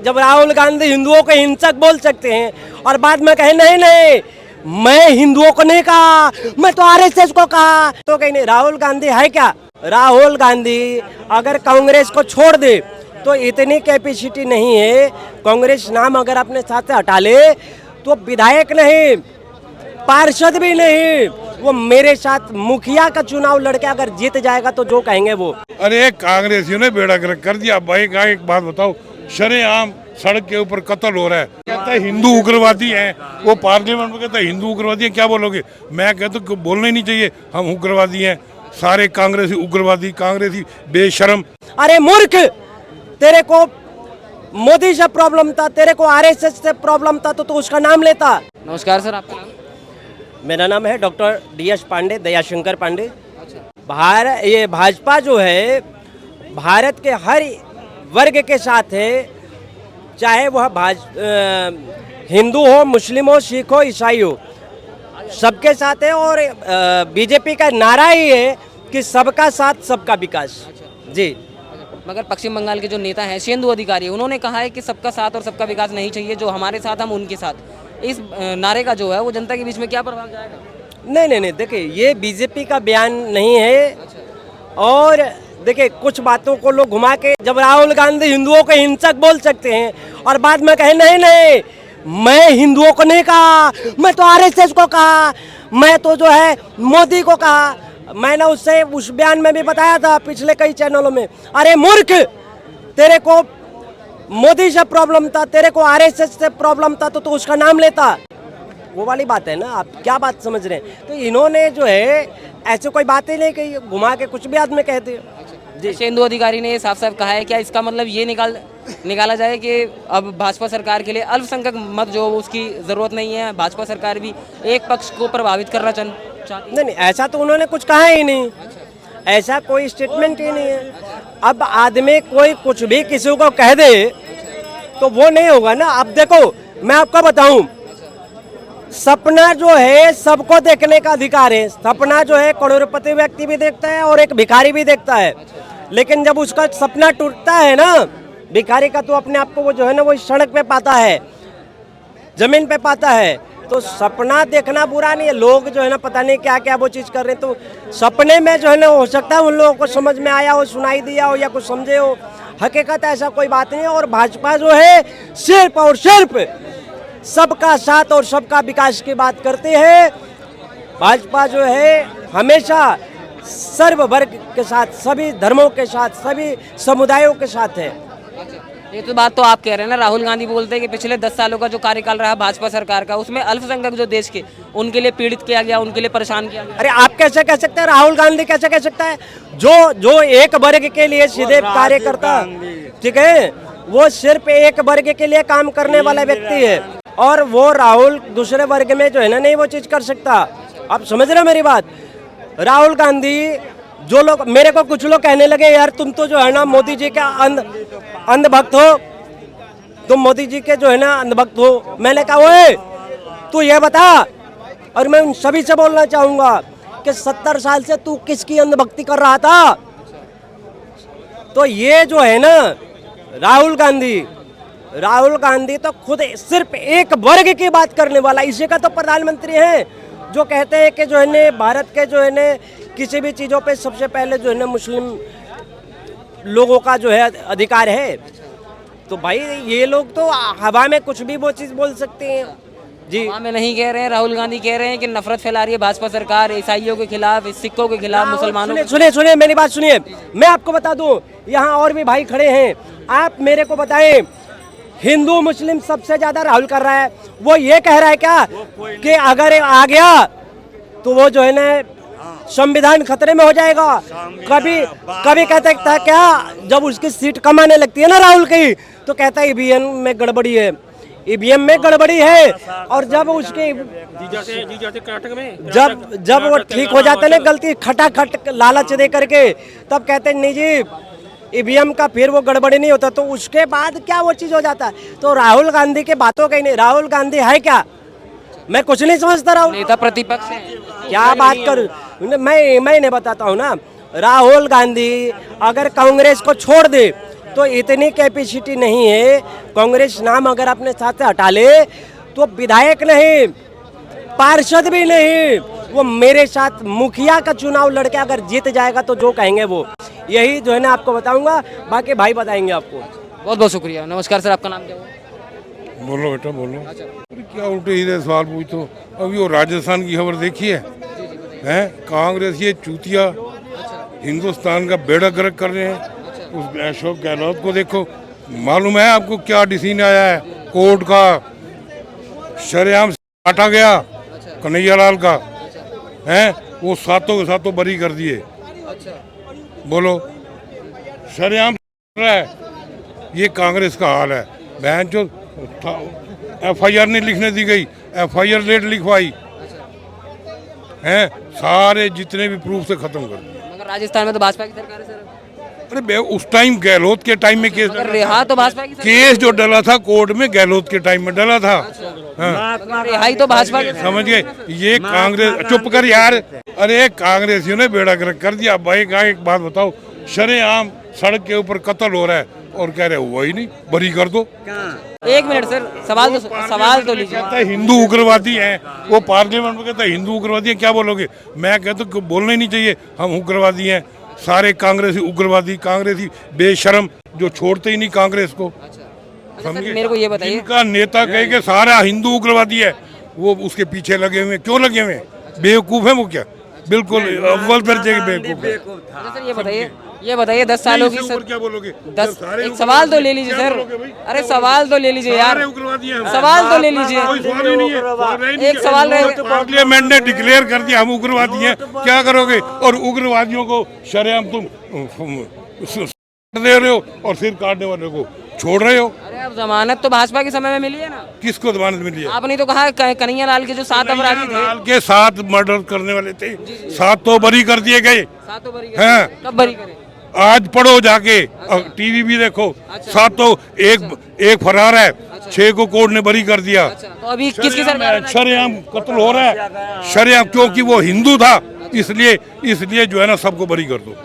जब राहुल गांधी हिंदुओं को हिंसक बोल सकते हैं और बाद में कहे नहीं नहीं मैं हिंदुओं को नहीं कहा, मैं तो आरएसएस को कहा, तो कहीं नहीं। राहुल गांधी है क्या? राहुल गांधी अगर कांग्रेस को छोड़ दे तो इतनी कैपेसिटी नहीं है। कांग्रेस नाम अगर अपने साथ से हटा ले तो विधायक नहीं, पार्षद भी नहीं, वो मेरे साथ मुखिया का चुनाव लड़के अगर जीत जाएगा तो जो कहेंगे वो। अरे कांग्रेसियों ने बेड़ा गर्क कर दिया भाई का। एक बात बताओ, शरेआम सड़क के ऊपर कत्ल हो रहा है, कहता है हिंदू उग्रवादी हैं, वो पार्लियामेंट में कहता है हिंदू उग्रवादी हैं। क्या बोलोगे? मैं कहता हूँ बोलना ही नहीं चाहिए, हम उग्रवादी हैं, सारे कांग्रेसी उग्रवादी, कांग्रेसी बेशरम। अरे मूर्ख, तेरे को मोदी से प्रॉब्लम था, तेरे को आरएसएस से प्रॉब्लम था तो उसका नाम लेता। नमस्कार सर, आपका नाम? मेरा नाम है डॉक्टर DS पांडे, दयाशंकर पांडे। ये भाजपा जो है भारत के हर वर्ग के साथ है, चाहे वह हिंदू हो, मुस्लिम हो, सिख हो, ईसाई हो, सबके साथ है। और बीजेपी का नारा ही है कि सबका साथ सबका विकास। जी, मगर पश्चिम बंगाल के जो नेता हैं शेंदु अधिकारी, उन्होंने कहा है कि सबका साथ और सबका विकास नहीं चाहिए, जो हमारे साथ हम उनके साथ। इस नारे का जो है वो जनता के बीच में क्या प्रभाव जाएगा? नहीं, देखिए ये बीजेपी का बयान नहीं है। और देखिए कुछ बातों को लोग घुमा के, जब राहुल गांधी हिंदुओं को हिंसक बोल सकते हैं और बाद में कहे नहीं नहीं मैं हिंदुओं को नहीं कहा, मैं तो आरएसएस को कहा, मैं तो जो है मोदी को कहा। मैंने उससे उस बयान में भी बताया था पिछले कई चैनलों में। अरे मूर्ख, तेरे को मोदी से प्रॉब्लम था, तेरे को आरएसएस से प्रॉब्लम था तो उसका नाम लेता। वो वाली बात है ना, आप क्या बात समझ रहे हैं? तो इन्होंने जो है ऐसे कोई बात ही नहीं कही, घुमा के कुछ भी आदमी कहते हैं। जी, शेंदु अधिकारी ने साफ साफ कहा है, क्या इसका मतलब ये निकाला जाए कि अब भाजपा सरकार के लिए अल्पसंख्यक मत जो उसकी जरूरत नहीं है, भाजपा सरकार भी एक पक्ष को प्रभावित करना चाहती? नहीं, ऐसा तो उन्होंने कुछ कहा ही नहीं, ऐसा कोई स्टेटमेंट ही नहीं है। अब आदमी कोई कुछ भी किसी को कह दे तो वो नहीं होगा ना। अब देखो मैं आपको बताऊं, सपना जो है सबको देखने का अधिकार है। सपना जो है करोड़पति व्यक्ति भी देखता है और एक भिखारी भी देखता है, लेकिन जब उसका सपना टूटता है ना, भिखारी का, तो अपने आप को वो जो है ना वो सड़क पे पाता है, जमीन पे पाता है। तो सपना देखना बुरा नहीं है। लोग जो है ना पता नहीं क्या क्या वो चीज़ कर रहे हैं, तो सपने में जो है ना हो सकता है उन लोगों को समझ में आया हो, सुनाई दिया हो या कुछ समझे हो। हकीकत ऐसा कोई बात नहीं है। और भाजपा जो है सिर्फ और सिर्फ सबका साथ और सबका विकास की बात करते हैं। भाजपा जो है हमेशा सर्व वर्ग के साथ, सभी धर्मों के साथ, सभी समुदायों के साथ है। ये तो बात तो आप कह रहे हैं ना, राहुल गांधी बोलते हैं कि पिछले 10 सालों का जो कार्यकाल रहा भाजपा सरकार का, उसमें अल्पसंख्यक जो देश के, उनके लिए पीड़ित किया गया, उनके लिए परेशान किया गया। अरे आप कैसे कह सकते हैं? राहुल गांधी कैसे कह सकता है? जो एक वर्ग के लिए सीधे कार्य करता, ठीक है, वो सिर्फ एक वर्ग के लिए काम करने वाला व्यक्ति है, और वो राहुल दूसरे वर्ग में जो है ना नहीं वो चीज कर सकता। आप समझ रहे हो मेरी बात? राहुल गांधी, जो लोग मेरे को कुछ लोग कहने लगे यार तुम तो जो है ना मोदी जी का अंधभक्त हो, तुम मोदी जी के जो है ना अंधभक्त हो। मैंने कहा ओए तू ये बता, और मैं उन सभी से बोलना चाहूंगा कि 70 साल से तू किसकी अंधभक्ति कर रहा था? तो ये जो है ना राहुल गांधी तो खुद सिर्फ एक वर्ग की बात करने वाला, इसी का तो प्रधानमंत्री है, जो कहते हैं कि जो है ने भारत के जो है ने किसी भी चीज़ों पे सबसे पहले जो है ना मुस्लिम लोगों का जो है अधिकार है। तो भाई ये लोग तो हवा में कुछ भी वो चीज़ बोल सकते हैं। जी, हवा में नहीं कह रहे हैं, राहुल गांधी कह रहे हैं कि नफरत फैला रही है भाजपा सरकार ईसाइयों के खिलाफ, सिखों के खिलाफ, मुसलमानों। सुनिए मेरी बात सुनिए, मैं आपको बता दूं, यहाँ और भी भाई खड़े हैं, आप मेरे को बताएं, हिंदू मुस्लिम सबसे ज्यादा राहुल कर रहा है। वो ये कह रहा है क्या कि अगर आ गया तो वो जो है ना संविधान खतरे में हो जाएगा? कभी कहता था क्या, जब उसकी सीट कम आने लगती है ना राहुल की, तो कहता है ईवीएम में गड़बड़ी है, ईवीएम में गड़बड़ी है। और जब उसके जब वो ठीक हो जाते ना गलती खटाखट लालच दे करके, तब कहते नहीं जी ईवीएम का फिर वो गड़बड़ी नहीं होता, तो उसके बाद क्या वो चीज हो जाता है। तो राहुल गांधी के बातों का ही नहीं, राहुल गांधी है क्या? मैं कुछ नहीं समझता। राहुल नेता प्रतिपक्ष है, क्या बात करूं मैं नहीं बताता हूं ना। राहुल गांधी अगर कांग्रेस को छोड़ दे तो इतनी कैपेसिटी नहीं है। कांग्रेस नाम अगर अपने साथ से हटा ले तो विधायक नहीं, पार्षद भी नहीं, वो मेरे साथ मुखिया का चुनाव लड़के अगर जीत जाएगा तो जो कहेंगे वो, यही जो है ना आपको बताऊंगा, बाकी भाई बताएंगे आपको। बहुत बहुत शुक्रिया। नमस्कार सर, आपका नाम क्या हुआ? बोलो बेटा बोलो। अरे क्या उल्टे सीधे सवाल पूछो। अभी वो राजस्थान की खबर देखी है? हैं कांग्रेस ये चूतिया हिंदुस्तान का बेड़ा गर्क कर रहे हैं। उस अशोक गहलोत को देखो, मालूम है आपको क्या डिसीजन आया है कोर्ट का? शरेआम काटा गया कन्हैया लाल का, हैं वो सातों के सातों बरी कर दिए। बोलो, शरेआम रहा है। ये कांग्रेस का हाल है। बहन जो FIR नहीं लिखने दी गई, FIR लेट लिखवाई, हैं सारे जितने भी प्रूफ से खत्म कर दिए। मगर राजस्थान में तो भाजपा की सरकार है सर। अरे बे उस टाइम गहलोत के टाइम में केस मगर रिहा तो भाजपा की सरकार केस जो डला था कोर्ट में गहलोत के टाइम में डला था। हाँ। मगर रिहाई तो भाजपा की समझ गए? ये कांग्रेस, चुप कर यार। अरे कांग्रेसियों ने बेड़ा गर्क कर दिया भाई। का एक बात बताओ, शरेआम सड़क के ऊपर कत्ल हो रहा है और कह रहे हुआ ही नहीं, बरी कर दो। एक मिनट सर, सवाल तो लीजिए। कहता है हिंदू उग्रवादी हैं, वो पार्लियामेंट में कहता है हिंदू उग्रवादी हैं। क्या बोलोगे? मैं कहता हूँ बोलना ही नहीं चाहिए हम उग्रवादी हैं। सारे कांग्रेसी उग्रवादी, कांग्रेसी बेशरम जो छोड़ते ही नहीं कांग्रेस को। सर मेरे को ये बताइए, जिनका नेता कहे कि सारा हिंदू उग्रवादी है, वो उसके पीछे लगे हुए। क्यों लगे हुए? बेवकूफ है वो क्या? बिल्कुल अव्वल दर्जे के बेवकूफ है। अच्छा सर ये बताइए 10 सालों की सर, क्या बोलोगे? 10 एक सवाल तो ले लीजिए सर। अरे सवाल तो ले लीजिए यार, सवाल तो ले लीजिए। कोई सवाल ही नहीं है। एक सवाल रहेगा। पार्लियामेंट ने डिक्लेयर कर दिया हम उग्रवादी हैं, क्या करोगे? और उग्रवादियों को शरेआम तुम दे रहे हो और सिर काटने वाले को छोड़ रहे हो। अरे अब जमानत तो भाजपा के समय में मिली है ना। किसको जमानत मिली है? आपने तो कहा कन्हैया लाल के जो 7 अपराधी थे, लाल के 7 मर्डर करने वाले थे, 7 तो बरी कर दिए गए। 7 तो बरी हाँ। कब बरी करे? आज पढ़ो जाके, टीवी भी देखो। 7 तो एक फरार है, 6 को कोर्ट ने बरी कर दिया। तो अभी किसकी सरकार है? शरेआम कत्ल हो रहा है, शरेआम, क्योंकि वो हिंदू था, इसलिए जो है ना सबको बरी कर दो।